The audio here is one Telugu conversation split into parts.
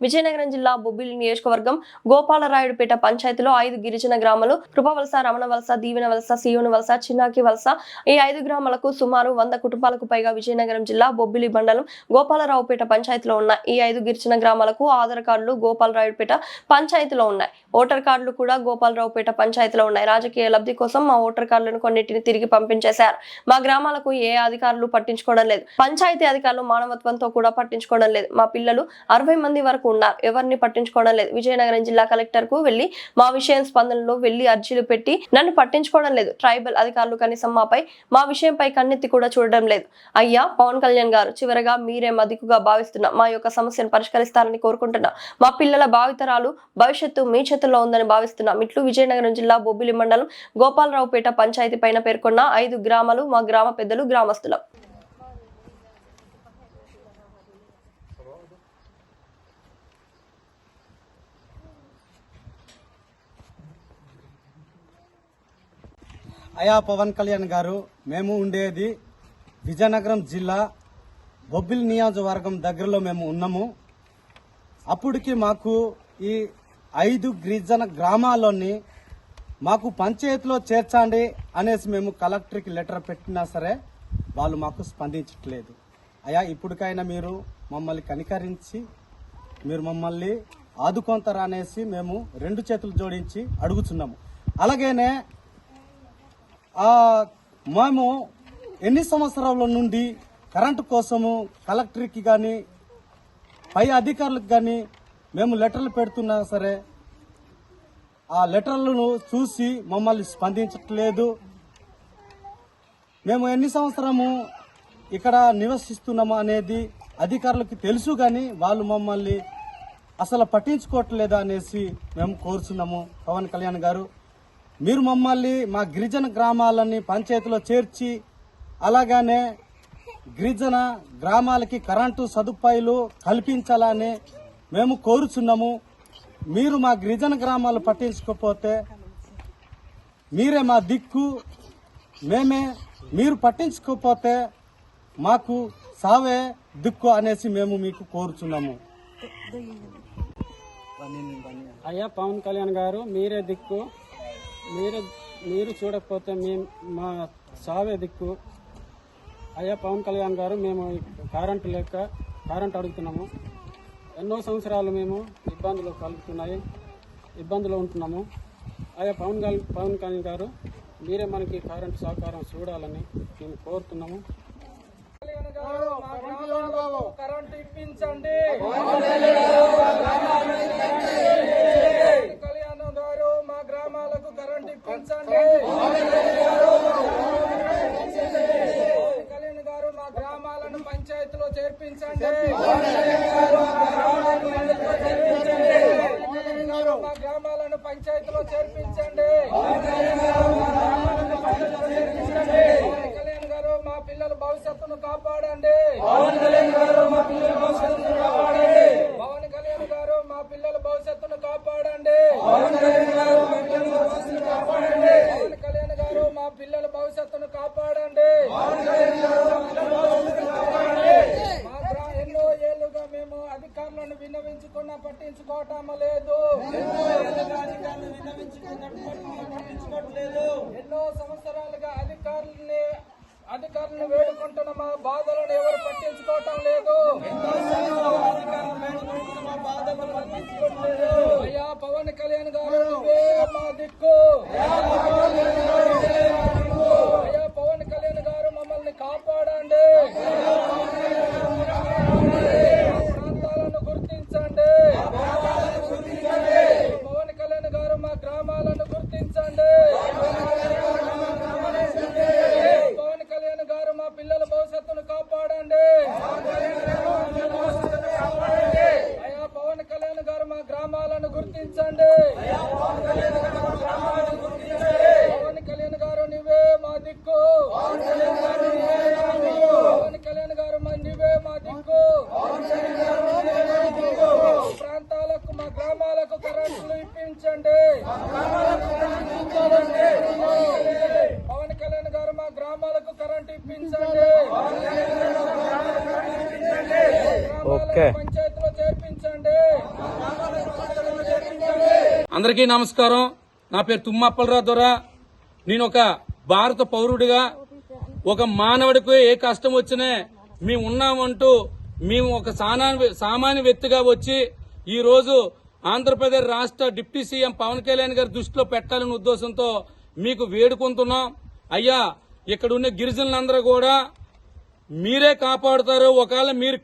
విజయనగరం జిల్లా బొబ్బిలి నియోజకవర్గం గోపాలరాయుడుపేట పంచాయతీలో 5 గిరిజన గ్రామాలు కృపవలస, రమణవలస, దీవెనవలస, సియోనువలస, చిన్నాకి వలస ఈ 5 గ్రామాలకు సుమారు 100 కుటుంబాలకు పైగా విజయనగరం జిల్లా బొబ్బిలి మండలం గోపాలరావుపేట పంచాయతీలో ఉన్న ఈ 5 గిరిజన గ్రామాలకు ఆధార్ కార్డులు గోపాలరాయుడుపేట పంచాయతీలో ఉన్నాయి. ఓటర్ కార్డులు కూడా గోపాలరావుపేట పంచాయతీలో ఉన్నాయి. రాజకీయ లబ్ధి కోసం మా ఓటర్ కార్డులను కొన్నిటిని తిరిగి పంపించేశారు. మా గ్రామాలకు ఏ అధికారులు పట్టించుకోవడం లేదు. పంచాయతీ అధికారులు మానవత్వంతో కూడా పట్టించుకోవడం లేదు. మా పిల్లలు 60 మంది వరకు ఉన్నారు. ఎవరిని పట్టించుకోవడం లేదు. విజయనగరం జిల్లా కలెక్టర్ కు వెళ్లి మా విషయం స్పందనలో వెళ్లి అర్జీలు పెట్టి నన్ను పట్టించుకోవడం లేదు. ట్రైబల్ అధికారులు కనీసం మా విషయంపై కన్నెత్తి కూడా చూడడం లేదు. అయ్యా పవన్ కళ్యాణ్ గారు, చివరగా మీరే మా దిక్కుగా భావిస్తున్నా మా యొక్క సమస్యను పరిష్కరిస్తారని కోరుకుంటున్నా. మా పిల్లల భావితరాలు భవిష్యత్తు మీ చేతుల్లో ఉందని భావిస్తున్నా. ఇట్లు విజయనగరం జిల్లా బొబ్బిలి మండలం గోపాలరావుపేట పంచాయతీ పైన పేర్కొన్న 5 గ్రామాలు మా గ్రామ పెద్దలు, గ్రామస్తులం. అయా పవన్ కళ్యాణ్ గారు, మేము ఉండేది విజయనగరం జిల్లా బొబ్బిలి నియోజకవర్గం దగ్గరలో మేము ఉన్నాము. అప్పటికి మాకు ఈ 5 గిరిజన గ్రామాల్లోని మాకు పంచాయతీలో చేర్చండి అనేసి మేము కలెక్టర్కి లెటర్ పెట్టినా సరే వాళ్ళు మాకు స్పందించట్లేదు. అయా ఇప్పటికైనా మీరు మమ్మల్ని కనికరించి మీరు మమ్మల్ని ఆదుకొంటారా అనేసి మేము 2 చేతులు జోడించి అడుగుతున్నాము. అలాగేనే మేము ఎన్ని సంవత్సరాల నుండి కరెంటు కోసము కలెక్టర్కి కానీ పై అధికారులకు కానీ మేము లెటర్లు పెడుతున్నా సరే ఆ లెటర్లను చూసి మమ్మల్ని స్పందించట్లేదు. మేము ఎన్ని సంవత్సరము ఇక్కడ నివసిస్తున్నాము అనేది అధికారులకు తెలుసు, కానీ వాళ్ళు మమ్మల్ని అసలు పట్టించుకోవట్లేదు అనేసి మేము కోరుచున్నాము. పవన్ కళ్యాణ్ గారు, మీరు మమ్మల్ని మా గిరిజన గ్రామాలని పంచాయతీలో చేర్చి అలాగనే గిరిజన గ్రామాలకి కరెంటు సదుపాయాలు కల్పించాలని మేము కోరుచున్నాము. మీరు మా గిరిజన గ్రామాలు పట్టించుకోకపోతే మీరే మా దిక్కు, మీరు పట్టించుకోకపోతే మాకు సావే దిక్కు అనేసి మేము మీకు కోరుచున్నాము. అయ్యా పవన్ కళ్యాణ్ గారు, మీరే దిక్కు, మీరు చూడకపోతే మా సావే దిక్కు. అయ్యా పవన్ కళ్యాణ్ గారు, మేము కరెంట్ అడుగుతున్నాము. ఎన్నో సంవత్సరాలు మేము ఇబ్బందులు ఉంటున్నాము. అయ్యా పవన్ కళ్యాణ్ గారు, మీరే మనకి కరెంటు సహకారం చూడాలని మేము కోరుతున్నాము. కరెంట్ ఇప్పించండి. కళ్యాణ్ గారు, మా గ్రామాలకు కరెంట్ ఇప్పించండి. కళ్యాణ్ గారు, మా గ్రామాలను పంచాయతీలో చేర్పించండి. మా గ్రామాలను పంచాయతీలో చేర్పించండి. కళ్యాణ్ గారు, మా పిల్లల భవిష్యత్తును కాపాడండి. పవన్ కళ్యాణ్ గారు, మా పిల్లల భవిష్యత్తును కాపాడండి. పవన్ కళ్యాణ్ గారు, మా పిల్లల భవిష్యత్తును కాపాడండి. పవన్ కళ్యాణ్ గారు, మా పిల్లల భవిష్యత్తును కాపాడండి. పవన్ కళ్యాణ్ గారు, మా పిల్లల భవిష్యత్తును కాపాడండి. పవన్ కళ్యాణ్ గారు, మా పిల్లల భవిష్యత్తును కాపాడండి. ఎన్నో ఏళ్లుగా మేము అధికారులను విన్నవించుకున్నా పట్టించుకోవటం లేదు. ఎన్నో సంవత్సరాలుగా అధికారులను వేడుకుంటున్న మా బాధలను ఎవరు పట్టించుకోవటం లేదు. అయ్యా పవన్ కళ్యాణ్ గారు, నువ్వే మా దిక్కు. అయ్యా పవన్ కళ్యాణ్ గారు, మమ్మల్ని కాపాడండి. ప్రాంతాలను గుర్తించండి. పవన్ కళ్యాణ్ గారు, మా గ్రామాలను గుర్తించండి. పవన్ కళ్యాణ్ గారు, మా పిల్లల భవిష్యత్తును కాపాడండి. అయ్యా పవన్ కళ్యాణ్ గారు, మా గ్రామాలను గుర్తించండి. పవన్ కళ్యాణ్ గారు, నువ్వే మా దిక్కు. పవన్ కళ్యాణ్ గారు, నువ్వే మా దిక్కు. ప్రాంతాలకు, మా గ్రామాలకు కరెంట్లు ఇప్పించండి. పవన్ కళ్యాణ్ గారు, మా గ్రామాలకు కరెంట్ ఇప్పించండి. పంచాయతీలో చేర్పించండి. అందరికీ నమస్కారం. నా పేరు తుమ్మప్పలరావు దొర. నేను ఒక భారత పౌరుడిగా, ఒక మానవుడికి ఏ కష్టం వచ్చినా మేము ఉన్నామంటూ మేము ఒక సామాన్య వ్యక్తిగా వచ్చి ఈ రోజు ఆంధ్రప్రదేశ్ రాష్ట్ర డిప్యూటీ సీఎం పవన్ కళ్యాణ్ గారి దృష్టిలో పెట్టాలనే ఉద్దేశంతో మీకు వేడుకుంటున్నాం. అయ్యా, ఇక్కడ ఉన్న గిరిజనులందరూ కూడా మీరే కాపాడుతారు. ఒకవేళ మీరు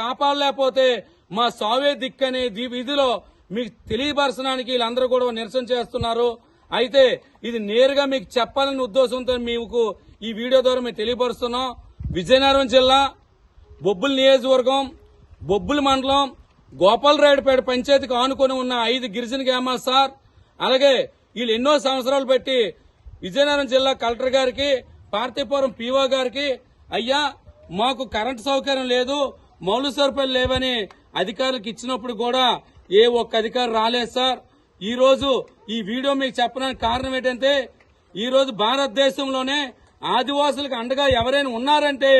కాపాడలేకపోతే మా సావే దిక్కనే విధిలో మీకు తెలియపరచడానికి వీళ్ళందరూ కూడా నిరసన చేస్తున్నారు. అయితే ఇది నేరుగా మీకు చెప్పాలనే ఉద్దేశంతో మీకు ఈ వీడియో ద్వారా మేము తెలియపరుస్తున్నాం. విజయనగరం జిల్లా బొబ్బుల్ నియోజకవర్గం, బొబ్బుల్ మండలం, గోపాలరాయుడుపేట పంచాయతీకి ఆనుకొని ఉన్న 5 గిరిజన గ్రామాలు సార్. అలాగే వీళ్ళు ఎన్నో సంవత్సరాలు పెట్టి విజయనగరం జిల్లా కలెక్టర్ గారికి, పార్తీపురం పీఓ గారికి, అయ్యా మాకు కరెంటు సౌకర్యం లేదు, మౌలిక సదుపాయాలు లేవని అధికారులకు ఇచ్చినప్పుడు కూడా ఏ ఒక్క అధికారి రాలేదు సార్. ఈ రోజు ఈ వీడియో మీకు చెప్పడానికి కారణం ఏంటంటే, ఈ రోజు భారతదేశంలోనే ఆదివాసులకు అండగా ఎవరైనా ఉన్నారంటే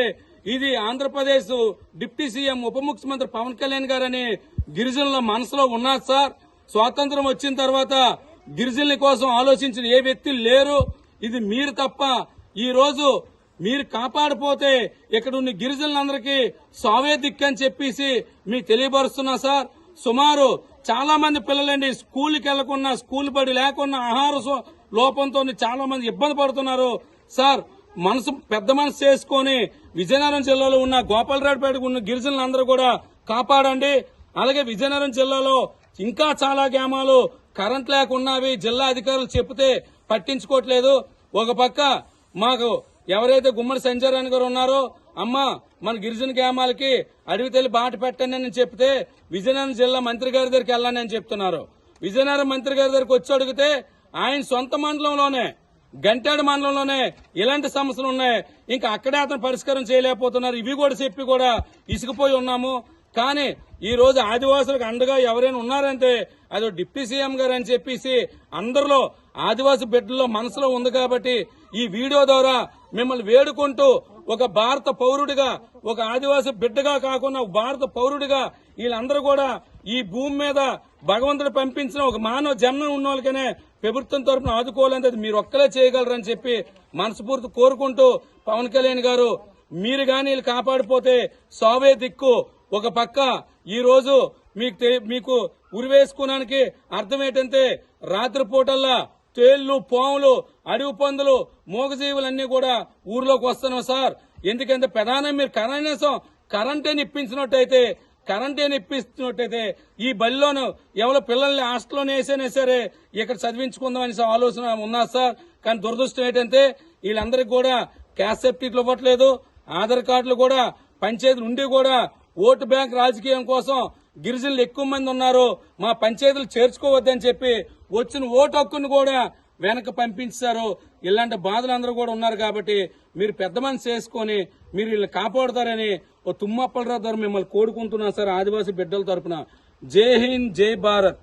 ఇది ఆంధ్రప్రదేశ్ డిప్యూటీ సీఎం ఉప ముఖ్యమంత్రి పవన్ కళ్యాణ్ గారని గిరిజనుల మనసులో ఉన్నారు సార్. స్వాతంత్రం వచ్చిన తర్వాత గిరిజనుల కోసం ఆలోచించిన ఏ వ్యక్తి లేరు. ఇది మీరు తప్ప. ఈ రోజు మీరు కాపాడిపోతే ఇక్కడ ఉన్న గిరిజనులందరికీ సావే దిక్కని చెప్పేసి మీకు తెలియపరుస్తున్నా సార్. సుమారు చాలా మంది పిల్లలండి స్కూల్కి వెళ్లకుండా, స్కూల్ బడి లేకుండా, ఆహార లోపంతో చాలా మంది ఇబ్బంది పడుతున్నారు సార్. పెద్ద మనసు చేసుకుని విజయనగరం జిల్లాలో ఉన్న గోపాలరాయుడుపేటకు ఉన్న గిరిజనులందరూ కూడా కాపాడండి. అలాగే విజయనగరం జిల్లాలో ఇంకా చాలా గ్రామాలు కరెంట్ లేకున్నవి. జిల్లా అధికారులు చెప్తే పట్టించుకోవట్లేదు. ఒక పక్క మాకు ఎవరైతే గుమ్మడి సంజయరాణి గారు ఉన్నారో, అమ్మ మన గిరిజన గ్రామాలకి అడవి తల్లి బాట పెట్టండి అని చెప్తే విజయనగరం జిల్లా మంత్రి గారి దగ్గరికి వెళ్ళాలని అని చెప్తున్నారు. విజయనగరం మంత్రి గారి దగ్గరికి వచ్చి అడిగితే ఆయన సొంత మండలంలోనే, గంటాడు మండలంలోనే ఇలాంటి సమస్యలు ఉన్నాయి, ఇంకా అక్కడే అతను పరిష్కారం చేయలేకపోతున్నారు. ఇవి కూడా చెప్పి కూడా ఇసుకుపోయి ఉన్నాము. కానీ ఈ రోజు ఆదివాసులకు అండగా ఎవరైనా ఉన్నారంటే అది డిప్యూటీ సీఎం గారు అని చెప్పేసి అందరిలో ఆదివాసీ బిడ్డల్లో మనసులో ఉంది. కాబట్టి ఈ వీడియో ద్వారా మిమ్మల్ని వేడుకుంటూ ఒక భారత పౌరుడిగా, ఒక ఆదివాసీ బిడ్డగా కాకుండా ఒక భారత పౌరుడిగా వీళ్ళందరూ కూడా ఈ భూమి మీద భగవంతుడు పంపించిన ఒక మానవ జన్మ ఉన్న వాళ్ళకనే ప్రభుత్వం తరఫున ఆదుకోవాలంటే మీరు ఒక్కలే చేయగలరని చెప్పి మనస్ఫూర్తి కోరుకుంటూ, పవన్ కళ్యాణ్ గారు మీరు గాని వీళ్ళు కాపాడిపోతే సావే దిక్కు. ఒక పక్క ఈ రోజు మీకు ఉరివేసుకోవడానికి అర్థం ఏంటంటే రాత్రిపూటల్లా తేళ్లు, పాములు, అడవి పందులు, మూగజీవులన్నీ కూడా ఊర్లోకి వస్తున్నాం సార్. ఎందుకంటే ప్రధానం మీరు కనీసం కరెంటే ఇప్పిస్తున్నట్టయితే ఈ బడిలోను ఎవరో పిల్లల్ని హాస్టల్లోనే వేసేనే సరే ఇక్కడ చదివించుకుందామని ఆలోచన ఉన్నారు సార్. కానీ దురదృష్టం ఏంటంటే వీళ్ళందరికీ కూడా క్యాస్ట్ సర్టిఫికెట్లు ఇవ్వట్లేదు. ఆధార్ కార్డులు కూడా పంచాయతీలు ఉండి కూడా ఓటు బ్యాంక్ రాజకీయం కోసం గిరిజనులు ఎక్కువ మంది ఉన్నారు, మా పంచాయతీలు చేర్చుకోవద్దని చెప్పి వచ్చిన ఓటు హక్కును కూడా వెనక పంపించారు. ఇలాంటి బాధలు అందరూ కూడా ఉన్నారు. కాబట్టి మీరు పెద్ద మనసు చేసుకుని మీరు వీళ్ళు కాపాడుతారని ఓ తుమ్మప్పలరావు ద్వారా మిమ్మల్ని కోరుకుంటున్నాను సార్. ఆదివాసీ బిడ్డల తరపున జై హింద్, జై భారత్.